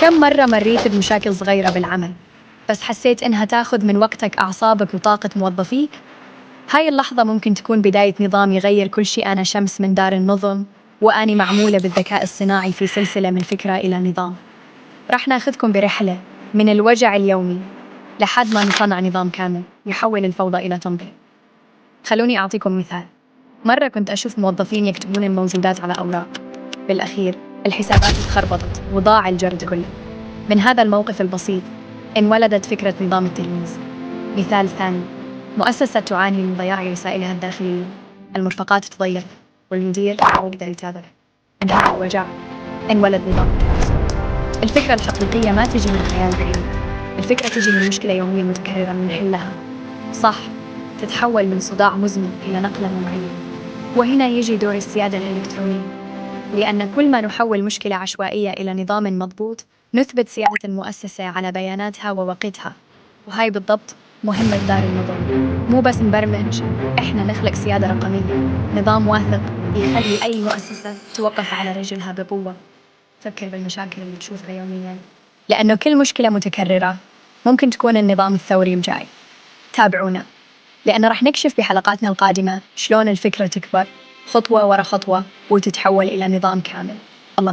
كم مرة مريت بمشاكل صغيرة بالعمل بس حسيت إنها تاخذ من وقتك، أعصابك وطاقة موظفيك؟ هاي اللحظة ممكن تكون بداية نظام يغير كل شيء. أنا شمس من دار النظم، وأني معمولة بالذكاء الصناعي في سلسلة من فكرة إلى نظام. راح ناخذكم برحلة من الوجع اليومي لحد ما نصنع نظام كامل يحول الفوضى إلى تنظيم. خلوني أعطيكم مثال. مرة كنت أشوف موظفين يكتبون الموجودات على أوراق، بالأخير الحسابات اتخربطت وضاع الجرد كله. من هذا الموقف البسيط انولدت فكرة نظام التلميذ. مثال ثاني، مؤسسة تعاني من ضياع رسائلها الداخلية، المرفقات تتضيق والمدير لا يقدر يتابع. من هذا الوجع انولد نظام التلميذ. الفكرة الحقيقية ما تجي من خيال بعيد، الفكرة تجي من مشكلة يومية متكررة بنحلها، صح، تتحول من صداع مزمن إلى نقلة نوعية. وهنا يجي دور السيادة الإلكترونية، لأن كل ما نحول مشكلة عشوائية إلى نظام مضبوط نثبت سيادة المؤسسة على بياناتها ووقتها. وهاي بالضبط مهمة دار النظم، مو بس نبرمج، إحنا نخلق سيادة رقمية، نظام واثق يخلي أي مؤسسة توقف على رجلها بقوة. فكر بالمشاكل اللي تشوفها يومياً، لأنه كل مشكلة متكررة ممكن تكون النظام الثوري الجاي. تابعونا، لأن راح نكشف بحلقاتنا القادمة شلون الفكرة تكبر خطوة ورا خطوة وتتحول إلى نظام كامل. الله معك.